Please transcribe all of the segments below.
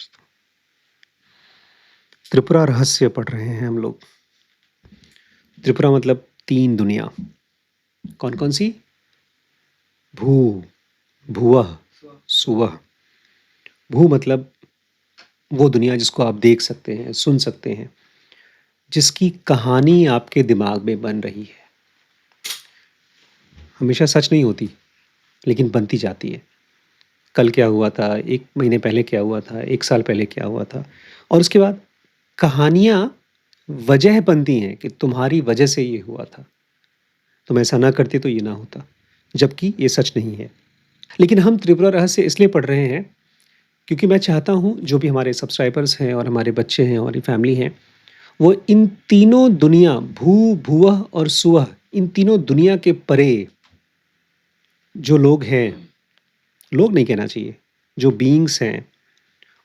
दोस्तों, त्रिपुरा रहस्य पढ़ रहे हैं हम लोग। त्रिपुरा मतलब 3 दुनिया। कौन-कौन सी? भू, भुवः, सुवः। भू मतलब वो दुनिया जिसको आप देख सकते हैं, सुन सकते हैं, जिसकी कहानी आपके दिमाग में बन रही है। हमेशा सच नहीं होती, लेकिन बनती जाती है। कल क्या हुआ था, 1 महीने पहले क्या हुआ था, 1 साल पहले क्या हुआ था, और उसके बाद कहानियाँ वजह बनती हैं कि तुम्हारी वजह से ये हुआ था। तुम ऐसा ना करते तो ये ना होता, जबकि ये सच नहीं है। लेकिन हम त्रिपुरा रहस्य इसलिए पढ़ रहे हैं क्योंकि मैं चाहता हूँ जो भी हमारे सब्सक्राइबर्स हैं और हमारे बच्चे हैं और फैमिली हैं, वो इन तीनों दुनिया भू, भुवः और सुवः, इन तीनों दुनिया के परे जो लोग हैं, लोग नहीं कहना चाहिए, जो बीइंग्स हैं,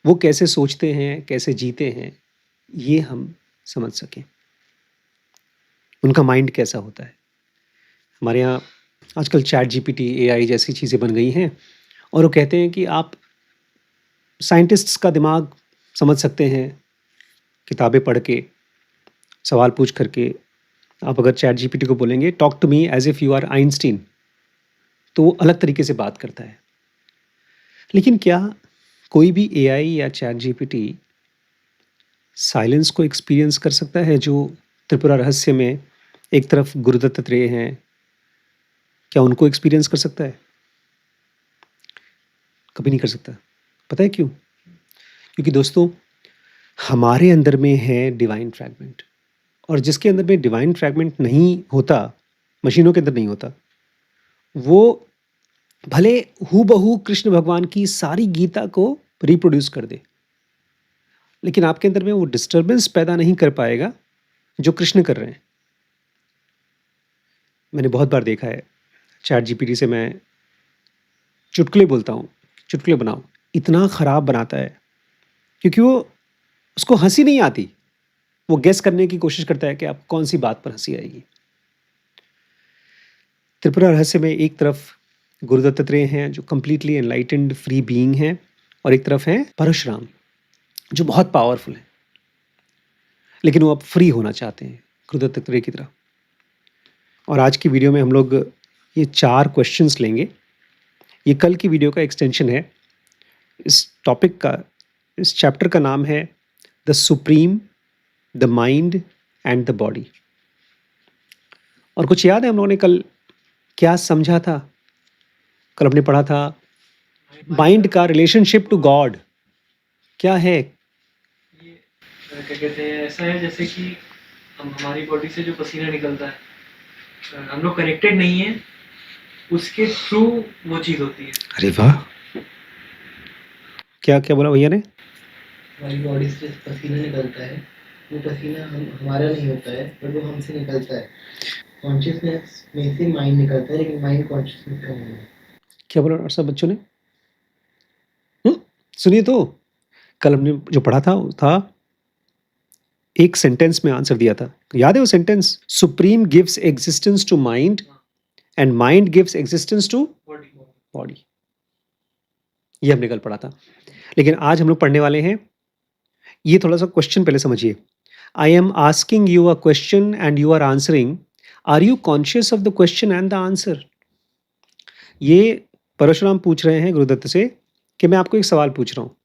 वो कैसे सोचते हैं, कैसे जीते हैं, ये हम समझ सकें। उनका माइंड कैसा होता है। हमारे यहाँ आजकल चैट जीपीटी, एआई जैसी चीज़ें बन गई हैं और वो कहते हैं कि आप साइंटिस्ट्स का दिमाग समझ सकते हैं किताबें पढ़ के, सवाल पूछ करके। आप अगर चैट जीपीटी को बोलेंगे talk to me as if you are Einstein, तो वो अलग तरीके से बात करता है। लेकिन क्या कोई भी एआई या चैट जीपीटी साइलेंस को एक्सपीरियंस कर सकता है जो त्रिपुरा रहस्य में एक तरफ गुरुदत्त त्रेय हैं, क्या उनको एक्सपीरियंस कर सकता है? कभी नहीं कर सकता। पता है क्यों? क्योंकि दोस्तों, हमारे अंदर में है डिवाइन फ्रैगमेंट, और जिसके अंदर में डिवाइन फ्रैगमेंट नहीं होता, मशीनों के अंदर नहीं होता, वो भले हूबहू कृष्ण भगवान की सारी गीता को रिप्रोड्यूस कर दे, लेकिन आपके अंदर में वो डिस्टर्बेंस पैदा नहीं कर पाएगा जो कृष्ण कर रहे हैं। मैंने बहुत बार देखा है, चैट जीपीटी से मैं चुटकुले बोलता हूँ, चुटकुले बनाओ, इतना ख़राब बनाता है क्योंकि वो उसको हंसी नहीं आती। वो गेस करने की कोशिश करता है कि आप कौन सी बात पर हंसी आएगी। त्रिपुरा रहस्य में एक तरफ गुरुदत्त त्रेय हैं जो कंप्लीटली एनलाइटेंड फ्री बीइंग हैं, और एक तरफ हैं परशुराम जो बहुत पावरफुल हैं, लेकिन वो अब फ्री होना चाहते हैं गुरुदत्त त्रेय की तरह। और आज की वीडियो में हम लोग ये 4 क्वेश्चंस लेंगे। ये कल की वीडियो का एक्सटेंशन है। इस टॉपिक का, इस चैप्टर का नाम है the supreme, the mind and the body. और कुछ याद है हम लोगों ने कल क्या समझा था? कल हमने पढ़ा था माइंड का रिलेशनशिप टू गॉड क्या है। ये क्या कहते हैं, ऐसा है जैसे कि हमारी बॉडी से जो पसीना निकलता है, हम लोग कनेक्टेड नहीं है, उसके थ्रू वो चीज़ होती है। अरे वाह, क्या क्या बोला भैया ने? हमारी बॉडी से पसीना निकलता है, वो पसीना हमारा नहीं होता है, पर वो हमसे निकलता है। कॉन्शियसनेस में से माइंड निकलता है, लेकिन माइंड कॉन्शियसनेस का नहीं है। क्या बोला और सब बच्चों ने? सुनिए तो, कल हमने जो पढ़ा था वो था, एक सेंटेंस में आंसर दिया था, याद है वो sentence? Supreme gives existence to mind and mind gives existence to body body. ये हमने कल पढ़ा था। लेकिन आज हम लोग पढ़ने वाले हैं, ये थोड़ा सा क्वेश्चन पहले समझिए। I am asking you a question and you are answering. Are you conscious of the question and the answer? ये परशुराम पूछ रहे हैं गुरुदत्त से कि मैं आपको एक सवाल पूछ रहा हूँ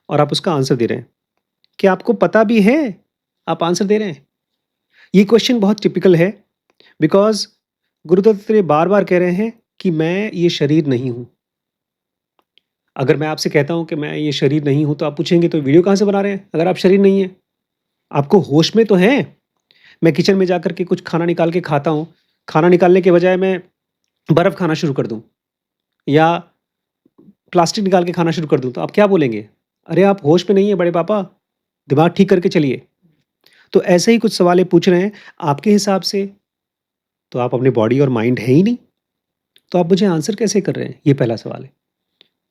और आप उसका आंसर दे रहे हैं। क्या आपको पता भी है आप आंसर दे रहे हैं? ये क्वेश्चन बहुत टिपिकल है, बिकॉज गुरुदत्त बार बार कह रहे हैं कि मैं ये शरीर नहीं हूँ। अगर मैं आपसे कहता हूँ कि मैं ये शरीर नहीं हूँ, तो आप पूछेंगे तो वीडियो कहाँ से बना रहे हैं अगर आप शरीर नहीं हैं? आपको होश में तो हैं। मैं किचन में जाकर के कुछ खाना निकाल के खाता हूँ, खाना निकालने के बजाय मैं बर्फ़ खाना शुरू कर दूँ या प्लास्टिक निकाल के खाना शुरू कर दूँ, तो आप क्या बोलेंगे? अरे आप होश में नहीं है बड़े पापा, दिमाग ठीक करके चलिए। तो ऐसे ही कुछ सवाल ये पूछ रहे हैं आपके हिसाब से, तो आप अपने बॉडी और माइंड है ही नहीं, तो आप मुझे आंसर कैसे कर रहे हैं? ये पहला सवाल है।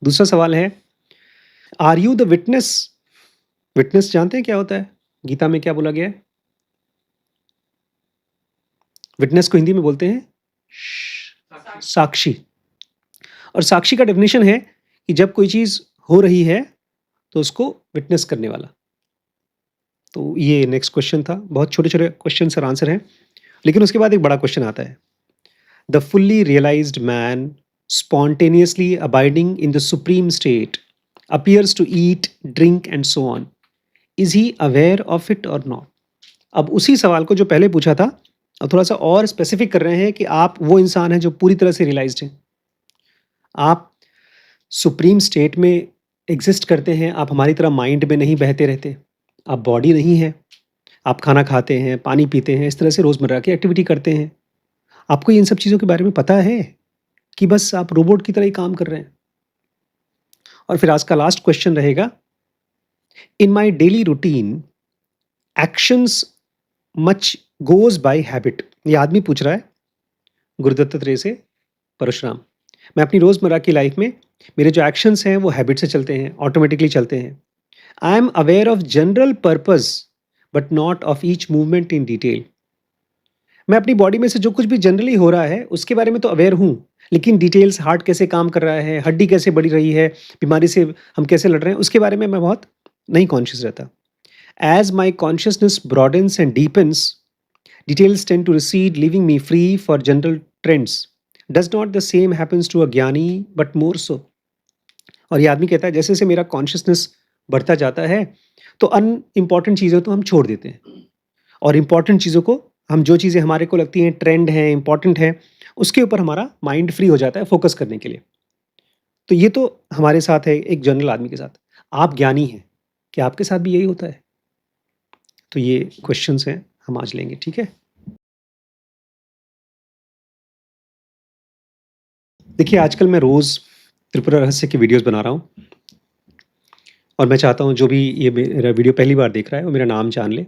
दूसरा सवाल है, are you the witness? Witness जानते हैं क्या होता है? गीता में क्या बोला गया है? विटनेस को हिंदी में बोलते हैं साक्षी। और साक्षी का डेफिनेशन है कि जब कोई चीज़ हो रही है तो उसको विटनेस करने वाला। तो ये नेक्स्ट क्वेश्चन था। बहुत छोटे-छोटे क्वेश्चन्स और आंसर हैं। लेकिन उसके बाद एक बड़ा क्वेश्चन आता है। The fully realised man spontaneously abiding in the supreme state appears to eat, drink and so on. Is he aware of it और नॉट? अब उसी सवाल को जो पहले पूछा था, अब थोड़ा-सा और स्पेसिफिक कर रहे हैं कि आप वो इंसान हैं जो पूरी तरह से रियलाइज़्ड हैं। आप सुप्रीम स्टेट में एग्ज़िस्ट करते हैं, आप हमारी तरह माइंड में नहीं बहते रहते। आप बॉडी नहीं है, आप खाना खाते हैं, पानी पीते हैं, इस तरह से रोज़मर्रा की एक्टिविटी करते हैं। आपको इन सब चीज़ों के बारे में पता है कि बस आप रोबोट की तरह ही काम कर रहे हैं? और फिर आज का लास्ट क्वेश्चन रहेगा, in my daily routine actions much goes bye habit. ये आदमी पूछ रहा है गुरुदत्तात्रेय से परशुराम। मैं अपनी रोज़मर्रा की लाइफ में मेरे जो एक्शंस हैं वो हैबिट से चलते हैं, ऑटोमेटिकली चलते हैं। I am aware of general purpose but not of each movement in detail. मैं अपनी बॉडी में से जो कुछ भी जनरली हो रहा है उसके बारे में तो अवेयर हूँ, लेकिन डिटेल्स, हार्ट कैसे काम कर रहा है, हड्डी कैसे बढ़ रही है, बीमारी से हम कैसे लड़ रहे हैं, उसके बारे में मैं बहुत नहीं कॉन्शियस रहता। As my consciousness broadens and deepens, details tend to recede, leaving me free for general trends. Does not the same happens to a ज्ञानी but more so? और ये आदमी कहता है जैसे जैसे मेरा कॉन्शियसनेस बढ़ता जाता है तो अनइम्पॉर्टेंट चीज़ों तो हम छोड़ देते हैं और इम्पॉर्टेंट चीज़ों को, हम जो चीज़ें हमारे को लगती हैं ट्रेंड हैं, इम्पॉर्टेंट है, उसके ऊपर हमारा माइंड फ्री हो जाता है फोकस करने के लिए। तो ये तो हमारे साथ है एक जनरल आदमी के साथ। आप ज्ञानी हैं, क्या आपके साथ भी यही होता है? तो ये क्वेश्चंस हैं, हम आज लेंगे, ठीक है? देखिए, आजकल मैं रोज़ त्रिपुरा रहस्य की वीडियोज़ बना रहा हूँ और मैं चाहता हूँ जो भी ये मेरा वीडियो पहली बार देख रहा है वो मेरा नाम जान ले।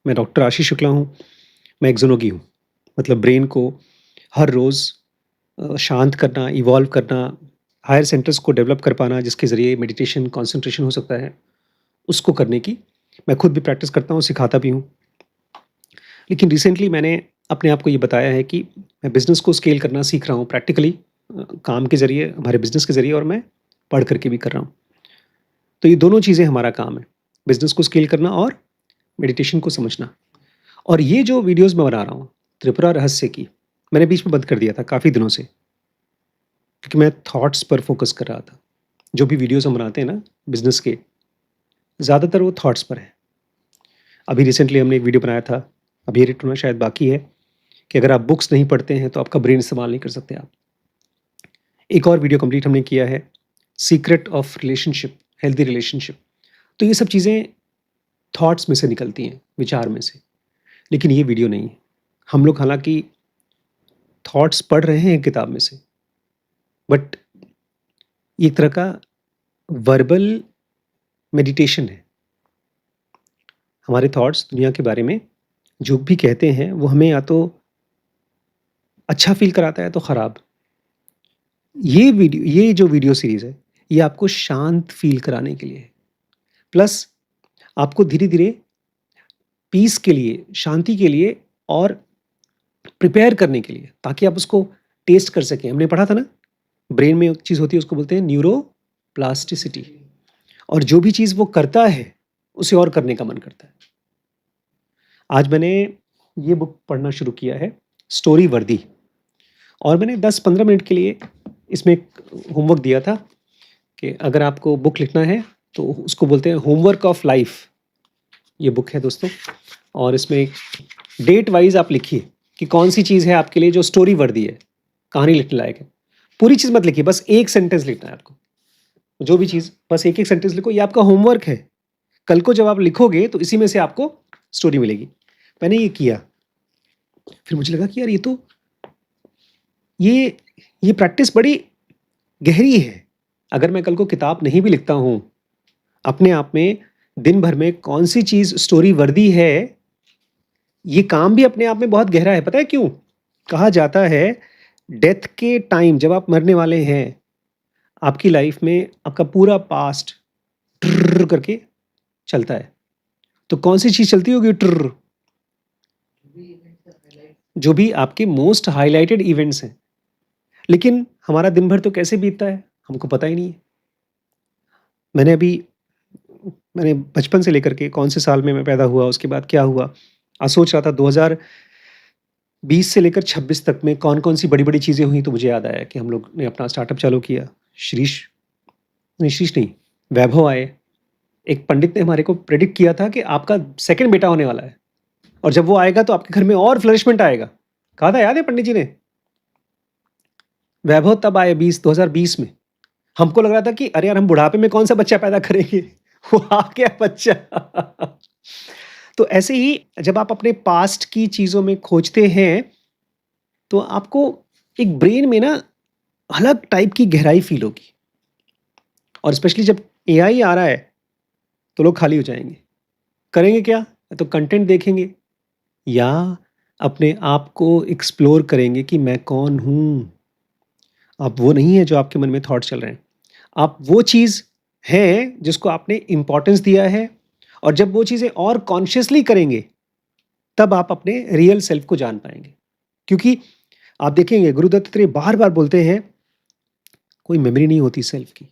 मैं डॉक्टर आशीष शुक्ला हूँ, मैं एक ज़ुनोगी हूँ। मतलब ब्रेन को हर रोज़ शांत करना, इवॉल्व करना, हायर सेंटर्स को डेवलप कर पाना जिसके ज़रिए मेडिटेशन, कंसंट्रेशन हो सकता है, उसको करने की मैं खुद भी प्रैक्टिस करता हूँ, सिखाता भी हूँ। लेकिन रिसेंटली मैंने अपने आप को ये बताया है कि मैं बिज़नेस को स्केल करना सीख रहा हूँ प्रैक्टिकली, काम के ज़रिए, हमारे बिज़नेस के ज़रिए, और मैं पढ़ कर के भी कर रहा हूँ। तो ये दोनों चीज़ें हमारा काम है, बिज़नेस को स्केल करना और मेडिटेशन को समझना। और ये जो वीडियोज़ मैं बना रहा हूँ, त्रिपुरा रहस्य की, मैंने बीच में बंद कर दिया था काफ़ी दिनों से, क्योंकि मैं थॉट्स पर फ़ोकस कर रहा था। जो भी वीडियोज़ हम बनाते हैं ना बिज़नेस के, ज़्यादातर वो थॉट्स पर है। अभी रिसेंटली हमने एक वीडियो बनाया था, अभी एडिट होना शायद बाकी है, कि अगर आप बुक्स नहीं पढ़ते हैं तो आपका ब्रेन इस्तेमाल नहीं कर सकते आप। एक और वीडियो कंप्लीट हमने किया है, secret of relationship, healthy relationship. तो ये सब चीज़ें थॉट्स में से निकलती हैं, विचार में से। लेकिन ये वीडियो नहीं है। हम लोग हालाँकि थॉट्स पढ़ रहे हैं किताब में से, बट ये एक तरह का वर्बल मेडिटेशन है। हमारे थॉट्स दुनिया के बारे में जो भी कहते हैं वो हमें या तो अच्छा फ़ील कराता है तो ख़राब। ये जो वीडियो सीरीज़ है, ये आपको शांत फ़ील कराने के लिए है। प्लस आपको धीरे-धीरे पीस के लिए, शांति के लिए और प्रिपेयर करने के लिए, ताकि आप उसको टेस्ट कर सकें। हमने पढ़ा था ना, ब्रेन में एक चीज़ होती है उसको बोलते हैं न्यूरोप्लास्टिसिटी, और जो भी चीज़ वो करता है, उसे और करने का मन करता है। आज मैंने ये बुक पढ़ना शुरू किया है, स्टोरी वर्दी, और मैंने 10-15 मिनट के लिए इसमें एक होमवर्क दिया था कि अगर आपको बुक लिखना है तो उसको बोलते हैं होमवर्क ऑफ लाइफ। ये बुक है दोस्तों, और इसमें डेट वाइज आप लिखिए कि कौन सी चीज़ है आपके लिए जो स्टोरी वर्दी है, कहानी लिखने लायक है। पूरी चीज़ मत लिखिए, बस एक सेंटेंस लिखना है आपको। जो भी चीज़, बस एक एक सेंटेंस लिखो, ये आपका होमवर्क है। कल को जब आप लिखोगे तो इसी में से आपको स्टोरी मिलेगी। मैंने ये किया, फिर मुझे लगा कि यार ये प्रैक्टिस बड़ी गहरी है। अगर मैं कल को किताब नहीं भी लिखता हूँ, अपने आप में दिन भर में कौन सी चीज़ स्टोरी वर्दी है, ये काम भी अपने आप में बहुत गहरा है। पता है क्यों? कहा जाता है डेथ के टाइम जब आप मरने वाले हैं, आपकी लाइफ में आपका पूरा पास्ट ट्रर करके चलता है। तो कौन सी चीज़ चलती होगी ट्रर? जो भी आपके मोस्ट हाईलाइटेड इवेंट्स हैं। लेकिन हमारा दिन भर तो कैसे बीतता है हमको पता ही नहीं है। मैंने अभी मैंने बचपन से लेकर के कौन से साल में मैं पैदा हुआ, उसके बाद क्या हुआ। आज सोच रहा था 2020 से लेकर 26 तक में कौन-कौन सी बड़ी-बड़ी चीज़ें हुई, तो मुझे याद आया कि हम लोग ने अपना स्टार्टअप चालू किया। शीश नहीं, वैभव आए। एक पंडित ने हमारे को प्रेडिक्ट किया था कि आपका सेकंड बेटा होने वाला है और जब वो आएगा तो आपके घर में और फ्लरिशमेंट आएगा। कहा था, याद है पंडित जी ने? वैभव तब आए 2020 में। हमको लग रहा था कि अरे यार, हम बुढ़ापे में कौन-सा बच्चा पैदा करेंगे? वो आ गया बच्चा। तो ऐसे ही जब आप अपने पास्ट की चीज़ों में खोजते हैं, तो आपको एक ब्रेन में ना अलग टाइप की गहराई फ़ील होगी। और स्पेशली जब एआई आ रहा है, तो लोग खाली हो जाएँगे। करेंगे क्या? या तो कंटेंट देखेंगे या अपने आप को एक्सप्लोर करेंगे कि मैं कौन हूँ? आप वो नहीं है जो आपके मन में थॉट चल रहे हैं। आप वो चीज़ हैं जिसको आपने इम्पोर्टेंस दिया है, और जब वो चीज़ें और कॉन्शियसली करेंगे, तब आप अपने रियल सेल्फ को जान पाएँगे। क्योंकि आप देखेंगे गुरु दत्तात्रेय बार-बार बोलते हैं, कोई मेमोरी नहीं होती सेल्फ की।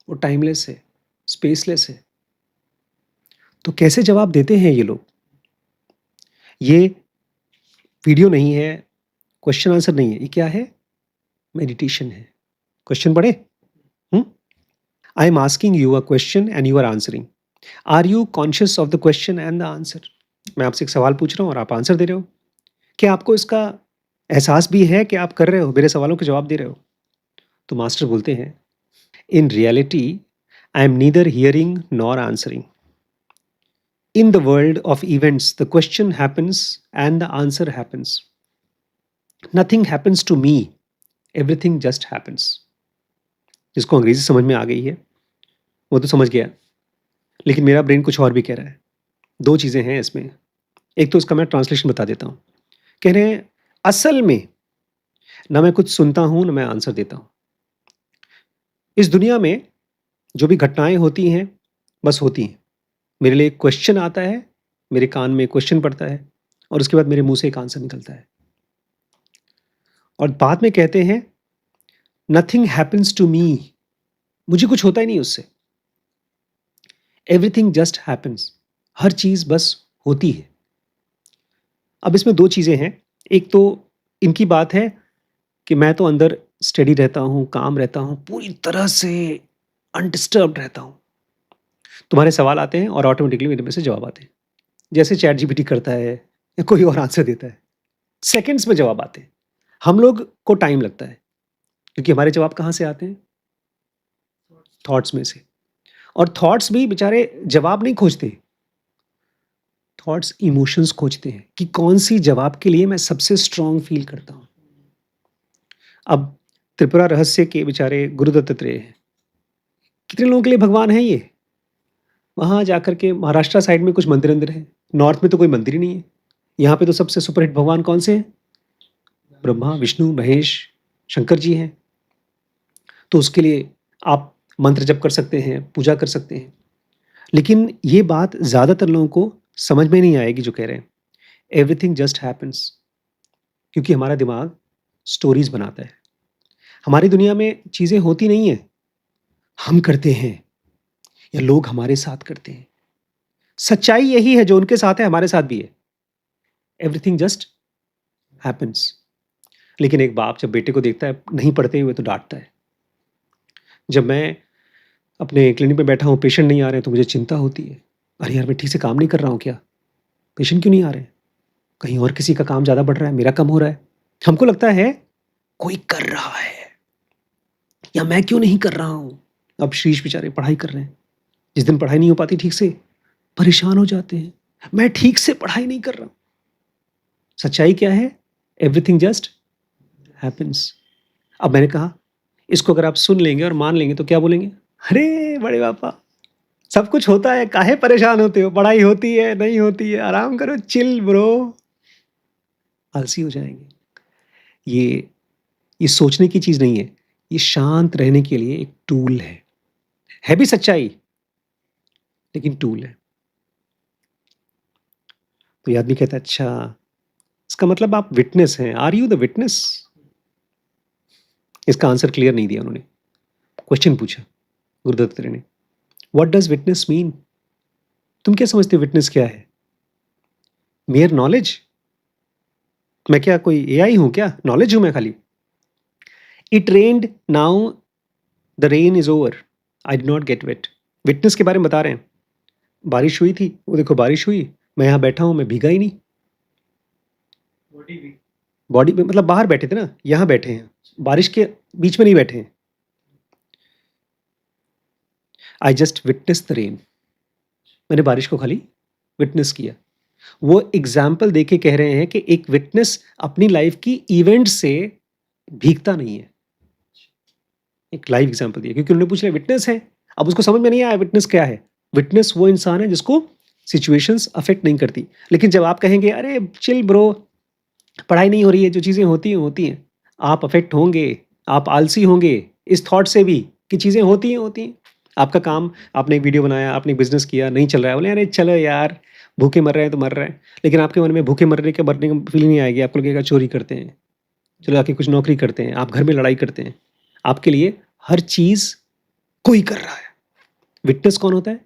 वो टाइमलेस है, स्पेसलेस है। तो कैसे जवाब देते हैं ये लोग? ये वीडियो नहीं है, क्वेश्चन आंसर नहीं है, ये क्या है? मेडिटेशन है। क्वेश्चन पढ़ें? I am asking you a question and you are answering. Are you conscious of the question and the answer? मैं आपसे एक सवाल पूछ रहा हूँ और आप आंसर दे रहे हो। क्या आपको इसका एहसास भी है कि आप कर रहे हो, मेरे सवालों के जवाब दे रहे हो? तो मास्टर बोलते हैं, In reality, I am neither hearing nor answering. In the world of events, the question happens and the answer happens. Nothing happens to me. Everything just happens. जिसको अंग्रेजी समझ में आ गई है, वो तो समझ गया। लेकिन मेरा ब्रेन कुछ और भी कह रहा है। 2 चीज़ें हैं इसमें। एक तो इसका मैं ट्रांसलेशन बता देता हूँ। कह रहे हैं, असल में ना मैं कुछ सुनता हूँ, ना मैं आंसर देता हूँ। इस दुनिया में जो भी घटनाएँ होती हैं, बस होती हैं। मेरे लिए एक क्वेश्चन आता है, मेरे कान में क्वेश्चन पड़ता है और उसके बाद मेरे मुँह से एक आंसर निकलता है। और बाद में कहते हैं, नथिंग हैपेंस टू मी। मुझे कुछ होता ही नहीं उससे। Everything just happens. हर चीज़ बस होती है। अब इसमें 2 चीज़ें हैं। एक तो इनकी बात है कि मैं तो अंदर स्टेडी रहता हूँ, काम रहता हूँ, पूरी तरह से अनडिस्टर्ब्ड रहता हूँ। तुम्हारे सवाल आते हैं और ऑटोमेटिकली मेरे में से जवाब आते हैं। जैसे चैट जीपीटी करता है या कोई और आंसर देता है। सेकंड्स में जवाब आते हैं। हम लोग को टाइम लगता है, क्योंकि हमारे जवाब कहाँ से आते हैं? थॉट्स में से। और थॉट्स भी बेचारे जवाब नहीं खोजते। थॉट्स इमोशंस खोजते हैं कि कौन-सी जवाब के लिए मैं सबसे स्ट्रॉन्ग फ़ील करता हूँ। अब त्रिपुरा रहस्य के बेचारे गुरु दत्तात्रेय हैं। कितने लोगों के लिए भगवान हैं ये? वहाँ जाकर के महाराष्ट्र साइड में कुछ मंदिर-वंदिर हैं। नॉर्थ में तो कोई मंदिर ही नहीं है। यहाँ पे तो सबसे सुपरहिट भगवान कौन से हैं? ब्रह्मा, विष्णु, महेश, शंकर जी हैं। तो उसके लिए आप मंत्र जप कर सकते हैं, पूजा कर सकते हैं। लेकिन ये बात ज़्यादातर लोगों को समझ में नहीं आएगी जो कह रहे हैं। Everything just happens. क्योंकि हमारा दिमाग स्टोरीज़ बनाता है। हमारी दुनिया में चीज़ें होती नहीं हैं, हम करते हैं या लोग हमारे साथ करते हैं। सच्चाई यही है, जो उनके साथ है हमारे साथ भी है। Everything just happens. लेकिन एक बाप जब बेटे को देखता है नहीं पढ़ते हुए, तो डाँटता है। जब मैं अपने क्लिनिक में बैठा हूँ, पेशेंट नहीं आ रहे हैं, तो मुझे चिंता होती है। अरे यार, मैं ठीक से काम नहीं कर रहा हूँ क्या? पेशेंट क्यों नहीं आ रहे हैं? कहीं और किसी का काम ज़्यादा बढ़ रहा है, मेरा कम हो रहा है। हमको लगता है कोई कर रहा है या मैं क्यों नहीं कर रहा हूँ। अब शीश बेचारे पढ़ाई कर रहे हैं। जिस दिन पढ़ाई नहीं हो पाती ठीक से, परेशान हो जाते हैं। मैं ठीक से पढ़ाई नहीं कर रहा हूँ। सच्चाई क्या है? Everything just happens. अब मैंने कहा, इसको अगर आप सुन लेंगे और मान लेंगे तो क्या बोलेंगे? अरे बड़े पापा, सब कुछ होता है, काहे परेशान होते हो? पढ़ाई होती है, नहीं होती है, आराम करो, चिल ब्रो। आलसी हो जाएंगे। ये सोचने की चीज़ नहीं है, ये शांत रहने के लिए एक टूल है भी सच्चाई, लेकिन टूल है। तो ये आदमी कहता है, अच्छा, इसका मतलब आप विटनेस हैं। Are you the witness? इसका आंसर क्लियर नहीं दिया उन्होंने। क्वेश्चन पूछा गुरु दत्तात्रेय ने, व्हाट डज विटनेस मीन? तुम क्या समझते हो विटनेस क्या है? Mayor knowledge? मैं क्या कोई एआई हूं क्या? नॉलेज हूं मैं खाली? It rained, now the rain is over, I did not get wet. Witness के बारे में बता रहे हैं। बारिश हुई थी, वो देखो बारिश हुई, मैं यहाँ बैठा हूँ, मैं भीगा ही नहीं। बॉडी भी बॉडी में मतलब बाहर बैठे थे ना, यहाँ बैठे हैं, बारिश के बीच में नहीं बैठे हैं। I just witness the rain, मैंने बारिश को खाली विटनेस किया। वो एग्जाम्पल दे के कह रहे हैं कि एक विटनेस अपनी लाइफ की इवेंट से भीगता नहीं है। एक लाइव एग्जाम्पल दिया क्योंकि उन्होंने पूछ लिया विटनेस है, अब उसको समझ में नहीं आया विटनेस क्या है। विटनेस वो इंसान है जिसको सिचुएशंस अफेक्ट नहीं करती। लेकिन जब आप कहेंगे अरे चिल ब्रो, पढ़ाई नहीं हो रही है, जो चीज़ें होती हैं होती हैं, आप अफेक्ट होंगे, आप आलसी होंगे इस थॉट से भी कि चीज़ें होती हैं होती हैं। आपका काम, आपने एक वीडियो बनाया, आपने एक बिजनेस किया, नहीं चल रहा है, बोले अरे चलो यार भूखे मर रहे हैं तो मर रहे हैं। लेकिन आपके मन में भूखे मरने का फीलिंग नहीं आएगी, आपको लगेगा चोरी करते हैं, चलो आके कुछ नौकरी करते हैं, आप घर में लड़ाई करते हैं। आपके लिए हर चीज़ कोई कर रहा है। विटनेस कौन होता है?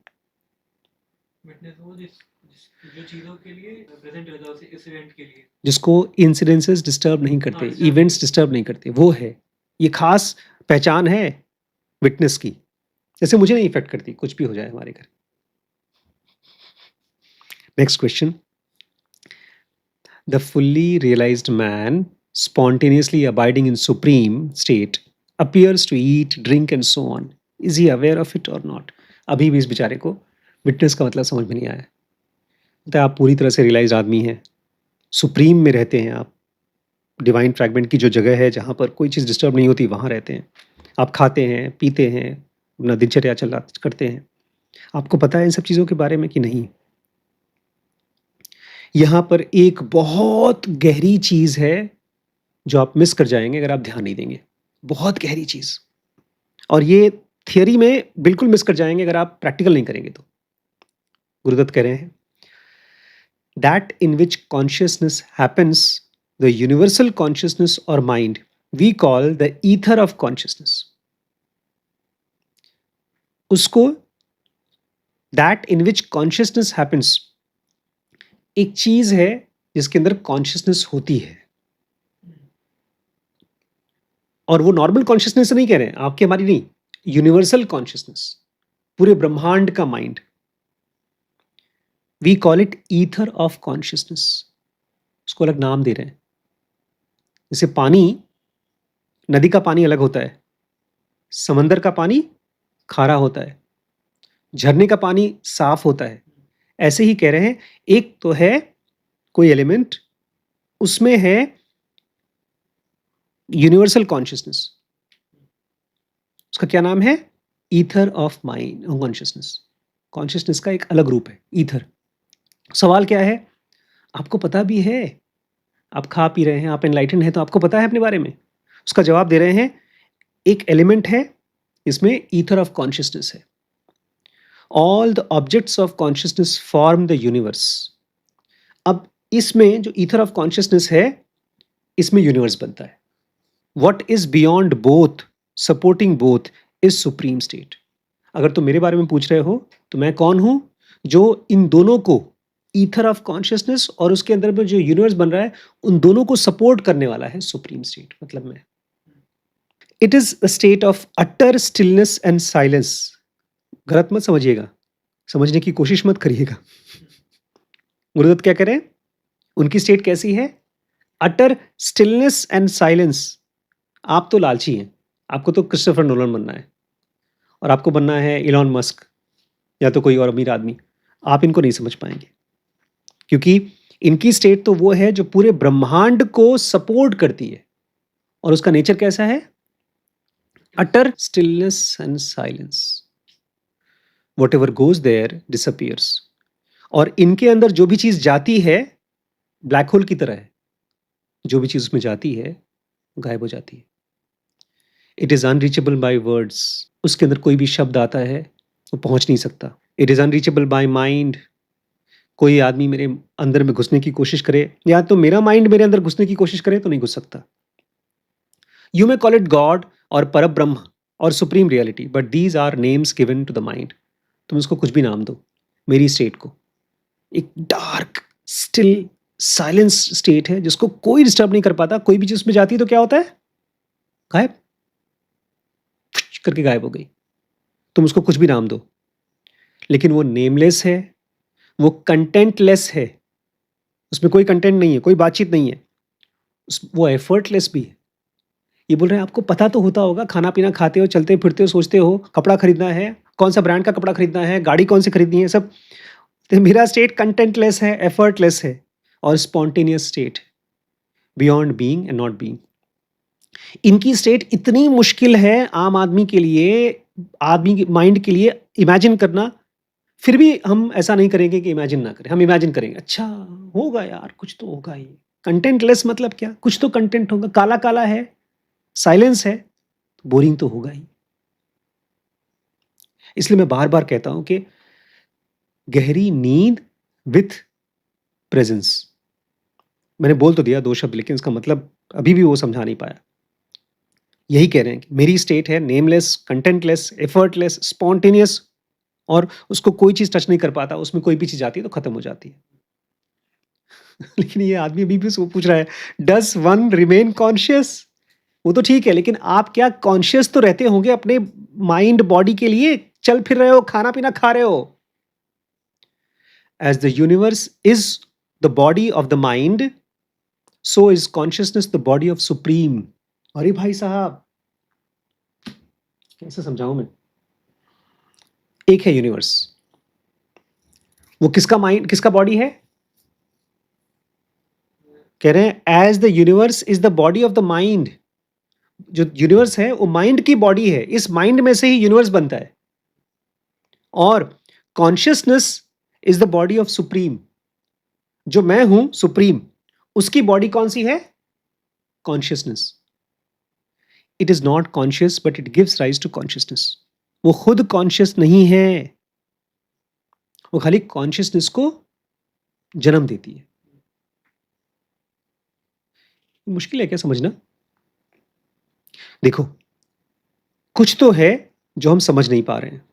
विटनेस वो जो चीजों के लिए प्रेजेंट रहता है इस इवेंट के लिए। जिसको इंसिडेंसेस डिस्टर्ब नहीं करते, disturb इवेंट्स डिस्टर्ब नहीं करते, वो है। ये खास पहचान है विटनेस की। जैसे मुझे नहीं इफेक्ट करती, कुछ भी हो जाए हमारे घर। Next question, the fully realised man spontaneously abiding in supreme state appears to eat, drink and so on. Is he aware of it or not? अभी भी इस बेचारे को विटनेस का मतलब समझ में नहीं आया। तो आप पूरी तरह से रियलाइज्ड आदमी हैं, सुप्रीम में रहते हैं आप, डिवाइन फ्रैगमेंट की जो जगह है जहाँ पर कोई चीज़ डिस्टर्ब नहीं होती वहाँ रहते हैं। आप खाते हैं, पीते हैं, अपना दिनचर्या चला करते हैं। आपको पता है इन सब चीज़ों के बारे में कि नहीं? यहाँ पर एक बहुत गहरी चीज़ है जो आप मिस कर जाएंगे अगर आप ध्यान नहीं देंगे। बहुत गहरी चीज़, और ये थियरी में बिल्कुल मिस कर जाएंगे अगर आप प्रैक्टिकल नहीं करेंगे तो। गुरुदत्त कह रहे हैं that in which consciousness happens, the universal consciousness और mind we call the ether of consciousness. उसको that in which consciousness happens, एक चीज है जिसके अंदर कॉन्शियसनेस होती है, और वो नॉर्मल कॉन्शियसनेस से नहीं कह रहे हैं, आपकी हमारी नहीं, यूनिवर्सल कॉन्शियसनेस, पूरे ब्रह्मांड का mind. We call it ether of consciousness. उसको अलग नाम दे रहे हैं। जैसे पानी, नदी का पानी अलग होता है, समंदर का पानी खारा होता है, झरने का पानी साफ होता है। ऐसे ही कह रहे हैं एक तो है कोई एलिमेंट, उसमें है यूनिवर्सल कॉन्शियसनेस, उसका क्या नाम है? Ether of mind consciousness. Consciousness का एक अलग रूप है ईथर। सवाल क्या है? आपको पता भी है, आप खा पी रहे हैं, आप एनलाइटन हैं, तो आपको पता है अपने बारे में। उसका जवाब दे रहे हैं एक एलिमेंट है, इसमें ईथर ऑफ कॉन्शियसनेस है। All the objects of consciousness form the universe. अब इसमें जो ईथर ऑफ कॉन्शियसनेस है, इसमें यूनिवर्स बनता है। What is beyond both, supporting both, is supreme state. अगर तुम मेरे बारे में पूछ रहे हो तो मैं कौन हूं जो इन दोनों को, ईथर ऑफ कॉन्शियसनेस और उसके अंदर में जो यूनिवर्स बन रहा है, उन दोनों को सपोर्ट करने वाला है सुप्रीम स्टेट, मतलब मैं। It is a state of utter stillness and silence. गलत मत समझिएगा, समझने की कोशिश मत करिएगा। गुरुदत्त क्या करें? उनकी स्टेट कैसी है? Utter stillness and silence. आप तो लालची हैं, आपको तो क्रिस्टोफर नोलन बनना है, और आपको बनना है इलॉन मस्क या तो कोई और अमीर आदमी। आप इनको नहीं समझ पाएंगे, क्योंकि इनकी स्टेट तो वो है जो पूरे ब्रह्मांड को सपोर्ट करती है, और उसका नेचर कैसा है? Utter stillness and silence. Whatever goes there disappears. और इनके अंदर जो भी चीज जाती है ब्लैक होल की तरह है, जो भी चीज उसमें जाती है गायब हो जाती है। It is unreachable by words. उसके अंदर कोई भी शब्द आता है वो पहुंच नहीं सकता। It is unreachable by mind. कोई आदमी मेरे अंदर में घुसने की कोशिश करे, या तो मेरा माइंड मेरे अंदर घुसने की कोशिश करे, तो नहीं घुस सकता। You may call it God और परब्रह्म और supreme reality, but these are names given to the mind. तुम उसको कुछ भी नाम दो, मेरी स्टेट को। एक डार्क, स्टिल, साइलेंस स्टेट है जिसको कोई डिस्टर्ब नहीं कर पाता। कोई भी चीज़ उसमें जाती है तो क्या होता है? गायब, करके गायब हो गई। तुम उसको कुछ भी नाम दो, लेकिन वो नेमलेस है, वो कंटेंटलेस है, उसमें कोई कंटेंट नहीं है, कोई बातचीत नहीं है, वो एफर्टलेस भी है। ये बोल रहे हैं आपको पता तो होता होगा, खाना पीना खाते हो, चलते फिरते हो, सोचते हो कपड़ा खरीदना है, कौन सा ब्रांड का कपड़ा खरीदना है, गाड़ी कौन सी खरीदनी है, सब। तो मेरा स्टेट कंटेंटलेस है, एफर्टलेस है और spontaneous state, beyond being and not being. इनकी स्टेट इतनी मुश्किल है आम आदमी के लिए, आदमी के माइंड के लिए इमेजिन करना। फिर भी हम ऐसा नहीं करेंगे कि इमेजिन ना करें, हम इमेजिन करेंगे, अच्छा होगा यार, कुछ तो होगा ही। कंटेंटलेस मतलब क्या? कुछ तो कंटेंट होगा। काला काला है, साइलेंस है, बोरिंग तो होगा ही। इसलिए मैं बार बार कहता हूं कि गहरी नींद विथ प्रेजेंस। मैंने बोल तो दिया 2 शब्द, लेकिन इसका मतलब अभी भी वो समझा नहीं पाया। यही कह रहे हैं कि मेरी स्टेट है नेमलेस, कंटेंटलेस, एफर्टलेस, स्पॉन्टेनियस, और उसको कोई चीज़ टच नहीं कर पाता, उसमें कोई भी चीज़ आती है तो खत्म हो जाती है। लेकिन ये आदमी अभी भी पूछ रहा है, डज वन रिमेन कॉन्शियस? वो तो ठीक है, लेकिन आप क्या कॉन्शियस तो रहते होंगे अपने माइंड बॉडी के लिए? चल फिर रहे हो, खाना पीना खा रहे हो। As the universe is the body of the mind, so is consciousness the body of supreme. अरे भाई साहब, कैसे समझाऊं मैं? एक है यूनिवर्स, वो किसका माइंड, किसका बॉडी है? कह रहे हैं as the universe is the body of the mind. जो यूनिवर्स है वो माइंड की बॉडी है, इस माइंड में से ही यूनिवर्स बनता है। और consciousness is the body of supreme. जो मैं हूं सुप्रीम, उसकी बॉडी कौन सी है? Consciousness. It is not conscious but it gives rise to consciousness. वो खुद कॉन्शियस नहीं है, वो खाली कॉन्शियसनेस को जन्म देती है। मुश्किल है क्या समझना? देखो, कुछ तो है जो हम समझ नहीं पा रहे हैं,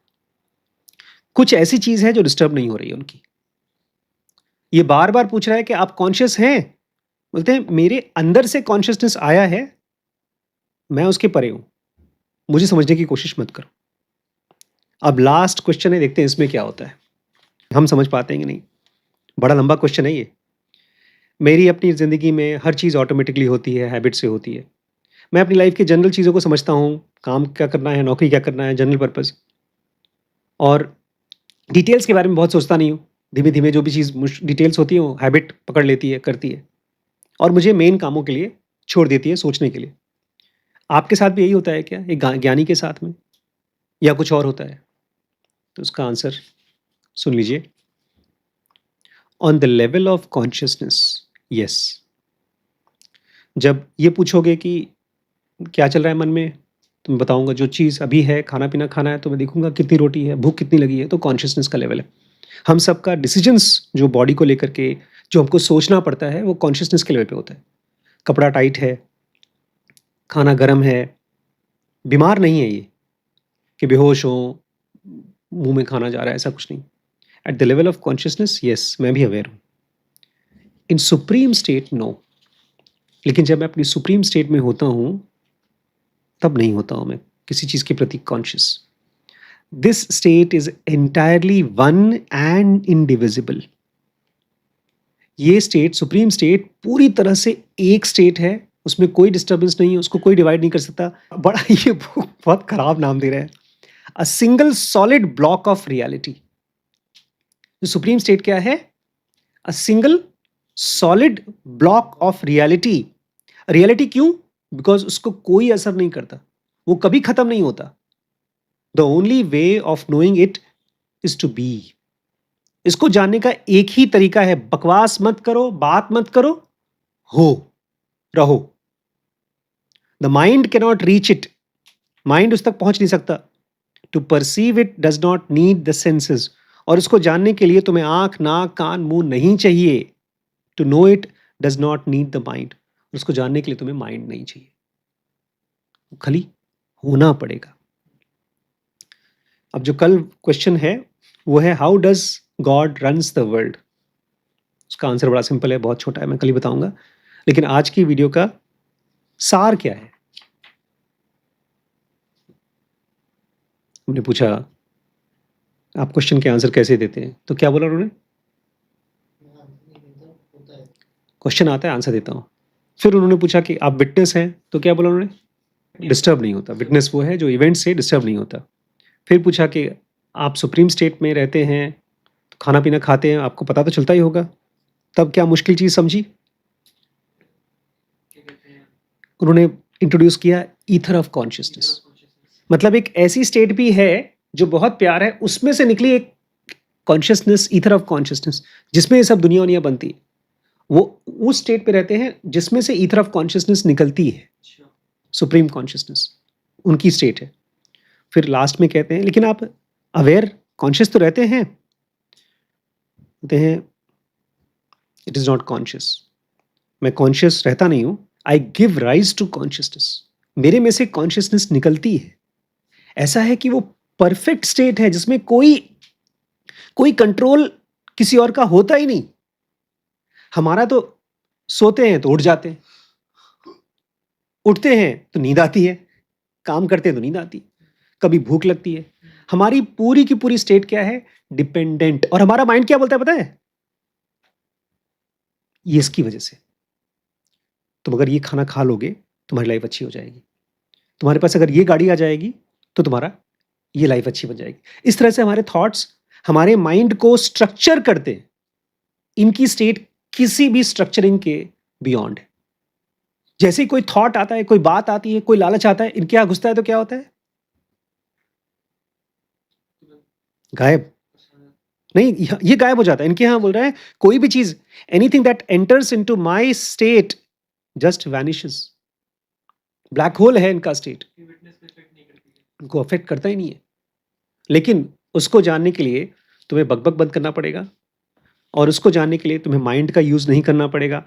कुछ ऐसी चीज है जो डिस्टर्ब नहीं हो रही है उनकी। ये बार बार पूछ रहा है कि आप कॉन्शियस हैं? बोलते हैं मेरे अंदर से कॉन्शियसनेस आया है, मैं उसके परे हूं, मुझे समझने की कोशिश मत करो। अब लास्ट क्वेश्चन है, देखते हैं इसमें क्या होता है, हम समझ पाते हैं कि नहीं। बड़ा लंबा क्वेश्चन है ये। मेरी अपनी ज़िंदगी में हर चीज़ ऑटोमेटिकली होती है, हैबिट से होती है। मैं अपनी लाइफ की जनरल चीज़ों को समझता हूँ, काम क्या करना है, नौकरी क्या करना है, जनरल पर्पस, और डिटेल्स के बारे में बहुत सोचता नहीं हूँ। धीमे धीमे जो भी चीज़ डिटेल्स होती है वो हैबिट पकड़ लेती है, करती है, और मुझे मेन कामों के लिए छोड़ देती है, सोचने के लिए। आपके साथ भी यही होता है क्या, एक ज्ञानी के साथ में, या कुछ और होता है? तो उसका आंसर सुन लीजिए। On the level of consciousness, yes. जब ये पूछोगे कि क्या चल रहा है मन में, तो मैं बताऊंगा जो चीज़ अभी है, खाना पीना खाना है, तो मैं देखूंगा कितनी रोटी है, भूख कितनी लगी है, तो कॉन्शियसनेस का लेवल है। हम सबका डिसीजंस जो बॉडी को लेकर के जो हमको सोचना पड़ता है, वो कॉन्शियसनेस के लेवल पे होता है। कपड़ा टाइट है, खाना गर्म है, बीमार नहीं है ये कि बेहोश हो, मुंह में खाना जा रहा है, ऐसा कुछ नहीं। At the level of consciousness, yes, मैं भी अवेयर हूँ। इन सुप्रीम स्टेट, नो। लेकिन जब मैं अपनी सुप्रीम स्टेट में होता हूँ, तब नहीं होता हूँ मैं किसी चीज़ के प्रति conscious. This state is entirely one and indivisible. ये स्टेट, सुप्रीम स्टेट, पूरी तरह से एक स्टेट है, उसमें कोई डिस्टर्बेंस नहीं है, उसको कोई डिवाइड नहीं कर सकता। बड़ा ये बहुत खराब नाम दे रहे हैं, a single solid block of reality. जो सुप्रीम स्टेट क्या है? A single solid block of reality. Reality क्यों? बिकॉज उसको कोई असर नहीं करता, वो कभी खत्म नहीं होता। The only way of knowing it is to be. इसको जानने का एक ही तरीका है, बकवास मत करो, बात मत करो, हो, रहो। The mind cannot reach it, mind उस तक पहुंच नहीं सकता। To perceive it does not need the senses, और इसको जानने के लिए तुम्हें आंख, नाक, कान, मुंह नहीं चाहिए। To know it does not need the mind, उसको जानने के लिए तुम्हें माइंड नहीं चाहिए, खाली होना पड़ेगा। अब जो कल क्वेश्चन है वो है how does God runs the world. उसका आंसर बड़ा सिंपल है, बहुत छोटा है, मैं कल ही बताऊंगा। लेकिन आज की वीडियो का सार क्या है? हमने पूछा आप क्वेश्चन के आंसर कैसे देते हैं, तो क्या बोला उन्होंने? क्वेश्चन आता है, आंसर देता हूँ। फिर उन्होंने पूछा कि आप विटनेस हैं, तो क्या बोला उन्होंने? डिस्टर्ब नहीं होता। विटनेस वो है जो इवेंट से डिस्टर्ब नहीं होता। फिर पूछा कि आप सुप्रीम स्टेट में रहते हैं, तो खाना पीना खाते हैं, आपको पता तो चलता ही होगा। तब क्या मुश्किल चीज़ समझी? क्या कहते हैं, उन्होंने इंट्रोड्यूस किया ईथर ऑफ कॉन्शियसनेस। मतलब एक ऐसी स्टेट भी है जो बहुत प्यार है, उसमें से निकली एक कॉन्शियसनेस, ईथर ऑफ कॉन्शियसनेस, जिसमें ये सब दुनिया बनती है। वो उस स्टेट पे रहते हैं जिसमें से ईथर ऑफ कॉन्शियसनेस निकलती है। अच्छा, सुप्रीम कॉन्शियसनेस उनकी स्टेट है। फिर लास्ट में कहते हैं लेकिन आप अवेयर कॉन्शियस तो रहते हैं? कहते हैं इट इज़ नॉट कॉन्शियस। मैं कॉन्शियस रहता नहीं हूँ, I give rise to consciousness. मेरे में से कॉन्शियसनेस निकलती है। ऐसा है कि वो परफेक्ट स्टेट है जिसमें कोई कंट्रोल किसी और का होता ही नहीं। हमारा तो सोते हैं तो उठ जाते हैं, उठते हैं तो नींद आती है, काम करते हैं तो नींद आती है, कभी भूख लगती है। हमारी पूरी की पूरी स्टेट क्या है? डिपेंडेंट। और हमारा माइंड क्या बोलता है पता है? ये इसकी वजह से तुम अगर ये खाना खा लोगे तुम्हारी लाइफ अच्छी हो जाएगी, तुम्हारे पास अगर ये गाड़ी आ जाएगी तो तुम्हारा ये लाइफ अच्छी बन जाएगी। इस तरह से हमारे थॉट्स हमारे माइंड को स्ट्रक्चर करते हैं। इनकी स्टेट किसी भी स्ट्रक्चरिंग के बियॉन्ड है। जैसे ही कोई थॉट आता है, कोई बात आती है, कोई लालच आता है, इनके यहाँ घुसता है तो क्या होता है? गायब नहीं, ये गायब हो जाता है। इनके यहाँ बोल रहा है कोई भी चीज, anything that enters into my state just vanishes. Black hole है इनका स्टेट, ये विटनेस पे इफेक्ट नहीं करती है। उनको अफेक्ट करता ही नहीं है। लेकिन उसको जानने के लिए तुम्हें बकबक बंद करना पड़ेगा, और उसको जानने के लिए तुम्हें माइंड का यूज नहीं करना पड़ेगा।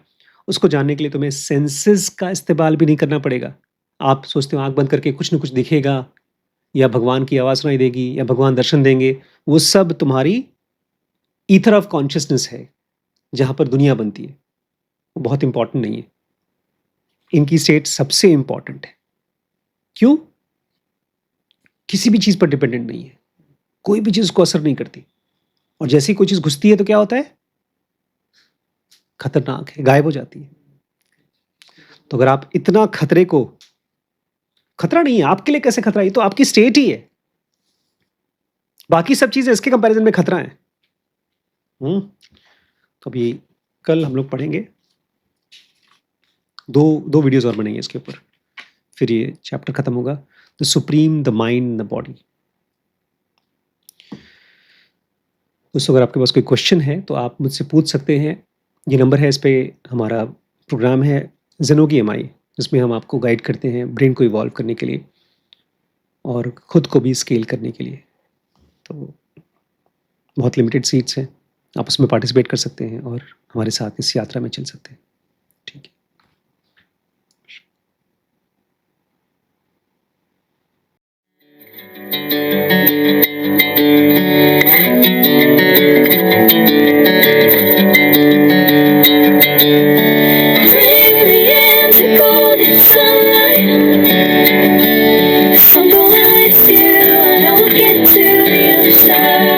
उसको जानने के लिए तुम्हें सेंसेस का इस्तेमाल भी नहीं करना पड़ेगा। आप सोचते हो आंख बंद करके कुछ न कुछ दिखेगा, या भगवान की आवाज सुनाई देगी, या भगवान दर्शन देंगे। वो सब तुम्हारी ईथर ऑफ कॉन्शियसनेस है जहां पर दुनिया बनती है। वो बहुत इंपॉर्टेंट नहीं है। इनकी स्टेट सबसे इंपॉर्टेंट है। क्यों? किसी भी चीज पर डिपेंडेंट नहीं है, कोई भी चीज को असर नहीं करती। और जैसे ही कोई चीज घुसती है तो क्या होता है? खतरनाक है, गायब हो जाती है। तो अगर आप इतना खतरे को, खतरा नहीं है आपके लिए, कैसे खतरा है? ये तो आपकी स्टेट ही है। बाकी सब चीजें इसके कंपैरिजन में खतरा है। तो अभी कल हम लोग पढ़ेंगे, दो वीडियोस और बनेंगे इसके ऊपर, फिर ये चैप्टर खत्म होगा। The supreme, the mind, the body. दोस्तों अगर आपके पास कोई क्वेश्चन है तो आप मुझसे पूछ सकते हैं। ये नंबर है, इस पे हमारा प्रोग्राम है ज़ेनोगी एमआई, जिसमें हम आपको गाइड करते हैं ब्रेन को इवॉल्व करने के लिए और खुद को भी स्केल करने के लिए। तो बहुत लिमिटेड सीट्स हैं, आप उसमें पार्टिसिपेट कर सकते हैं और हमारे साथ इस यात्रा में चल सकते हैं। ठीक है। Bring me into golden sunlight. I'm going with you, I don't get to the other side.